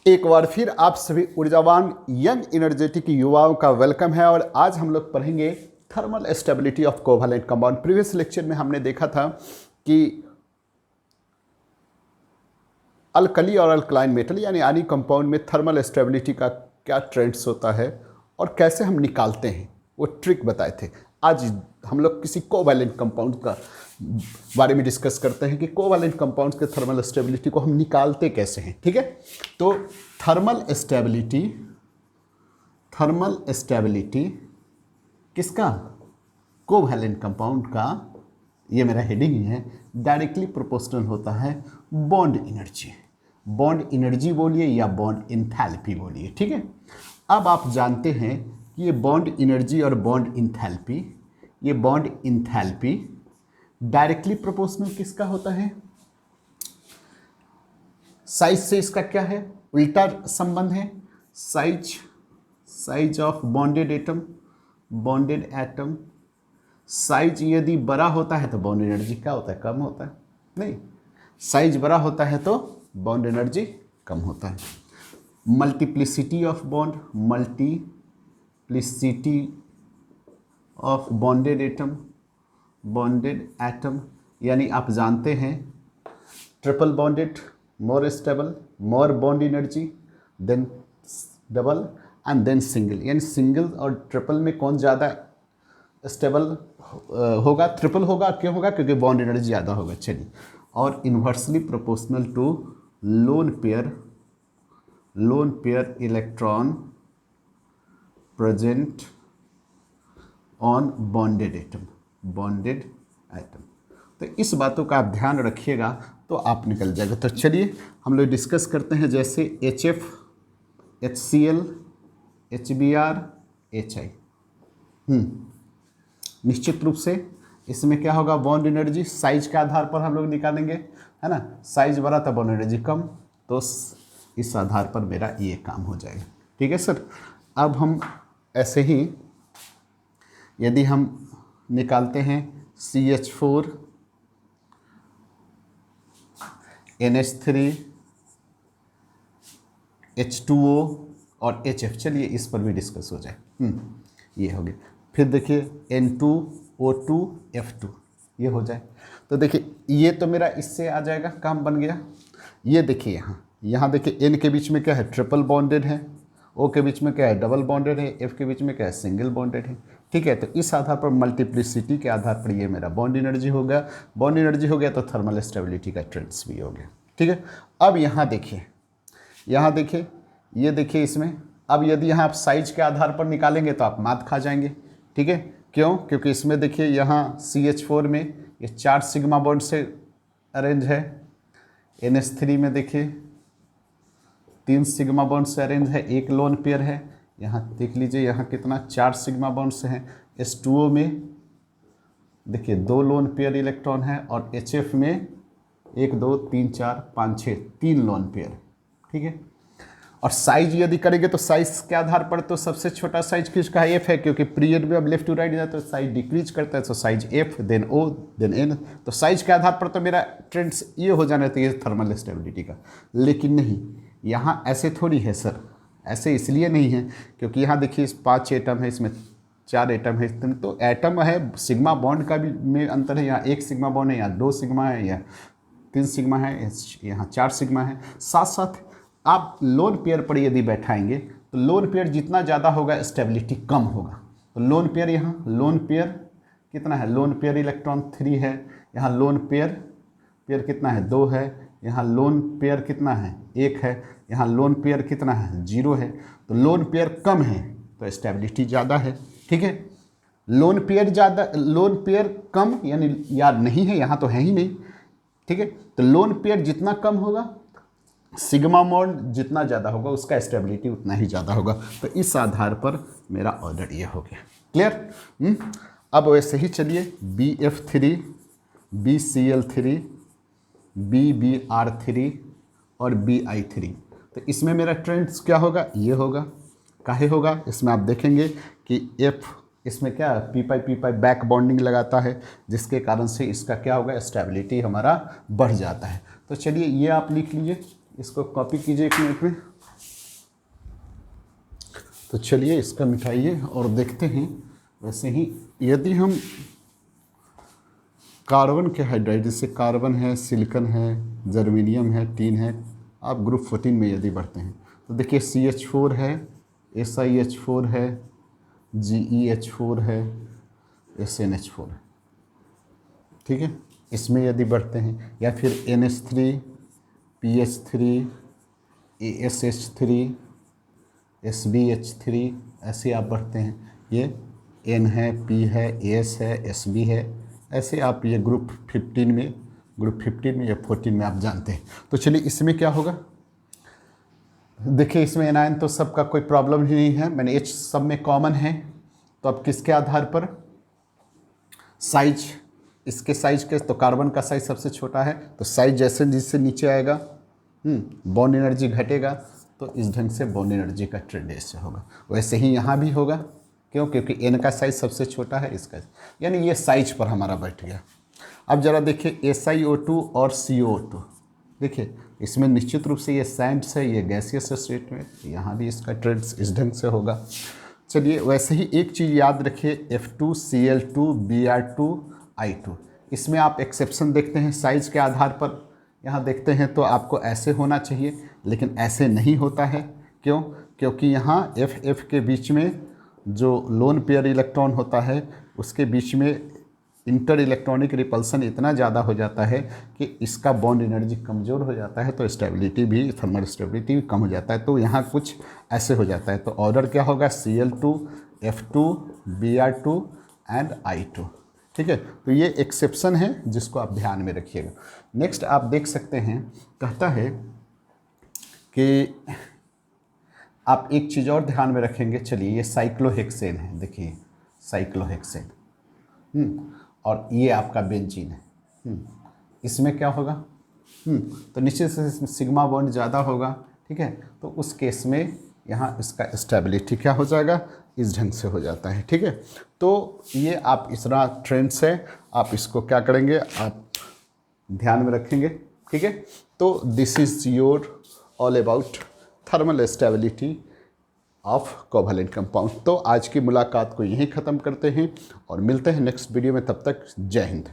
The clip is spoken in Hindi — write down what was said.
एक बार फिर आप सभी ऊर्जावान यंग एनर्जेटिक युवाओं का वेलकम है। और आज हम लोग पढ़ेंगे thermal stability of covalent compound. Previous lecture में हमने देखा था कि अल्कली और अल्कलाइन मेटल यानी आयनिक कंपाउंड में थर्मल स्टेबिलिटी का क्या ट्रेंड्स होता है और कैसे हम निकालते हैं, वो ट्रिक बताए थे। आज हम लोग किसी कोवैलेंट कंपाउंड का बारे में डिस्कस करते हैं कि कोवैलेंट कंपाउंड्स के थर्मल स्टेबिलिटी को हम निकालते कैसे हैं। ठीक है, तो थर्मल स्टेबिलिटी किसका? कोवैलेंट कंपाउंड का, ये मेरा हेडिंग ही है, डायरेक्टली प्रोपोर्शनल होता है बॉन्ड एनर्जी। बॉन्ड एनर्जी बोलिए या बॉन्ड इंथैल्पी बोलिए। ठीक है, अब आप जानते हैं कि ये बॉन्ड एनर्जी और बॉन्ड इंथैल्पी, ये बॉन्ड इंथैल्पी डायरेक्टली प्रोपोर्शनल किसका होता है? साइज से इसका क्या है? उल्टा संबंध है। Size of bonded atom, size यदि बड़ा होता है तो बॉन्ड एनर्जी क्या होता है? कम होता है। नहीं, साइज बड़ा होता है तो बॉन्ड एनर्जी कम होता है। मल्टीप्लिसिटी ऑफ बॉन्डेड एटम, यानी आप जानते हैं triple bonded more stable, more bond energy than double and then single. यानी सिंगल और ट्रिपल में कौन ज़्यादा स्टेबल होगा? ट्रिपल होगा। क्यों होगा? क्योंकि बॉन्ड एनर्जी ज़्यादा होगा। चलिए, और inversely proportional to lone pair electron present on bonded atom. तो इस बातों का आप ध्यान रखिएगा तो आप निकल जाएगा। तो चलिए हम लोग डिस्कस करते हैं, जैसे HF, HCl, HBr, HI। निश्चित रूप से इसमें क्या होगा? बॉन्ड एनर्जी साइज के आधार पर हम लोग निकालेंगे, है ना। साइज बड़ा तो बॉन्ड एनर्जी कम, तो इस आधार पर मेरा ये काम हो जाएगा। ठीक है सर। अब हम ऐसे ही यदि हम निकालते हैं CH4 NH3 H2O और HF, चलिए इस पर भी डिस्कस हो जाए। ये हो गया। फिर देखिए N2O2 F2, ये हो जाए। तो देखिए ये तो मेरा इससे आ जाएगा, काम बन गया। ये देखिए यहाँ देखिए N के बीच में क्या है? ट्रिपल बॉन्डेड है। O के बीच में क्या है? डबल बॉन्डेड है। F के बीच में क्या है? सिंगल बॉन्डेड है। ठीक है, तो इस आधार पर मल्टीप्लिसिटी के आधार पर ये मेरा बॉन्ड एनर्जी हो गया। बॉन्ड एनर्जी हो गया तो थर्मल स्टेबिलिटी का ट्रेंड्स भी हो गया। ठीक है, अब यहाँ देखिए, ये देखिए इसमें। अब यदि यहाँ आप साइज के आधार पर निकालेंगे तो आप मात खा जाएंगे। ठीक है, क्यों? क्योंकि इसमें देखिए यहाँ CH4 में ये 4 सिग्मा बॉन्ड से अरेंज है। NH3 में देखिए 3 सिग्मा बॉन्ड से अरेंज है, 1 लोन पेयर है। यहाँ देख लीजिए, यहाँ कितना? 4 सिग्मा बॉन्ड से हैं। H2O में देखिए 2 लोन पेयर इलेक्ट्रॉन है, और HF में 1 2 3 4 5 6 3 लोन पेयर। ठीक है, और साइज यदि करेंगे तो साइज के आधार पर तो सबसे छोटा साइज किसका है? F है, क्योंकि पीरियड में अब लेफ्ट टू राइट जाता है तो साइज डिक्रीज करता है, तो size F then O then N। तो साइज के आधार पर तो मेरा ट्रेंड्स ये हो जाना चाहिए थर्मल स्टेबिलिटी का। लेकिन नहीं, यहाँ ऐसे थोड़ी है सर। ऐसे इसलिए नहीं है क्योंकि यहाँ देखिए 5 एटम है, इसमें 4 एटम है। तो एटम है, सिग्मा बॉन्ड का भी में अंतर है। यहाँ 1 सिग्मा बॉन्ड है, यहाँ 2 सिग्मा है, या 3 सिग्मा है, यहाँ 4 सिग्मा है। साथ साथ आप लोन पेयर पर यदि बैठाएंगे तो लोन पेयर जितना ज़्यादा होगा स्टेबिलिटी कम होगा। तो लोन पेयर, यहाँ लोन पेयर कितना है? लोन पेयर इलेक्ट्रॉन 3 है। यहाँ लोन पेयर कितना है? 2 है। यहाँ लोन पेयर कितना है? 1 है। यहाँ लोन पेयर कितना है? 0 है। तो लोन पेयर कम है तो स्टेबिलिटी ज़्यादा है। ठीक है, लोन पेयर कम यानी याद नहीं है, यहाँ तो है ही नहीं। ठीक है, तो लोन पेयर जितना कम होगा, सिग्मा बॉन्ड जितना ज़्यादा होगा, उसका स्टेबिलिटी उतना ही ज़्यादा होगा। तो इस आधार पर मेरा ऑर्डर ये हो गया। क्लियर? अब वैसे ही चलिए BF3 BCl3 BBr3 और BI3, तो इसमें मेरा ट्रेंड्स क्या होगा? ये होगा। काहे होगा? इसमें आप देखेंगे कि F इसमें क्या पी पाई बैक बॉन्डिंग लगाता है, जिसके कारण से इसका क्या होगा? स्टेबिलिटी हमारा बढ़ जाता है। तो चलिए ये आप लिख लीजिए, इसको कॉपी कीजिए 1 मिनट में। तो चलिए इसका मिटाइए और देखते हैं। वैसे ही यदि हम कार्बन के हाइड्राइड, जैसे कार्बन है, सिलिकॉन है, जर्मेनियम है, टीन है, आप ग्रुप 14 में यदि बढ़ते हैं तो देखिए CH4 है, SiH4 है, GeH4 है, SnH4 है। ठीक है, इसमें यदि बढ़ते हैं, या फिर NH3, PH3, ASH3, SbH3, ऐसे आप बढ़ते हैं। ये N है, P है, AS है, Sb है, ऐसे आप ये ग्रुप 15 में या 14 में आप जानते हैं। तो चलिए इसमें क्या होगा, देखिए इसमें एनायन तो सबका कोई प्रॉब्लम ही नहीं है, मैंने H सब में कॉमन है। तो अब किसके आधार पर, साइज, इसके साइज के, तो कार्बन का साइज सबसे छोटा है, तो साइज जैसे जिससे नीचे आएगा बॉन्ड एनर्जी घटेगा, तो इस ढंग से बॉन्ड एनर्जी का ट्रेंड ऐसे होगा। वैसे ही यहाँ भी होगा, क्यों, क्योंकि N का साइज सबसे छोटा है, इसका, यानी ये साइज पर हमारा बैठ गया। अब जरा देखिए SiO2 और CO2, देखिए इसमें निश्चित रूप से ये सैंड्स है, ये गैसियस स्टेट में, यहाँ भी इसका ट्रेंड इस ढंग से होगा। चलिए वैसे ही एक चीज़ याद रखिए, F2Cl2 Br2I2, इसमें आप एक्सेप्शन देखते हैं साइज के आधार पर, यहाँ देखते हैं तो आपको ऐसे होना चाहिए, लेकिन ऐसे नहीं होता है। क्यों, क्योंकि यहाँ F के बीच में जो लोन पेयर इलेक्ट्रॉन होता है उसके बीच में इंटर इलेक्ट्रॉनिक रिपल्सन इतना ज़्यादा हो जाता है कि इसका बॉन्ड एनर्जी कमज़ोर हो जाता है, तो स्टेबिलिटी भी, थर्मल स्टेबिलिटी भी कम हो जाता है। तो यहाँ कुछ ऐसे हो जाता है। तो ऑर्डर क्या होगा, Cl2, F2, Br2 and I2। ठीक है, तो ये एक्सेप्शन है जिसको आप ध्यान में रखिएगा। नेक्स्ट आप देख सकते हैं, कहता है कि आप एक चीज़ और ध्यान में रखेंगे। चलिए ये साइक्लोहेक्सेन है, देखिए साइक्लोहेक्सेन, और ये आपका बेंजीन है। इसमें क्या होगा, तो निश्चित से सिग्मा बॉन्ड ज़्यादा होगा। ठीक है, तो उस केस में यहाँ इसका स्टेबिलिटी क्या हो जाएगा, इस ढंग से हो जाता है। ठीक है, तो ये आप इस तरह ट्रेंड्स है, आप इसको क्या करेंगे, आप ध्यान में रखेंगे। ठीक है, तो this is your all about thermal stability of covalent compound. तो आज की मुलाकात को यहीं ख़त्म करते हैं और मिलते हैं नेक्स्ट वीडियो में। तब तक जय हिंद।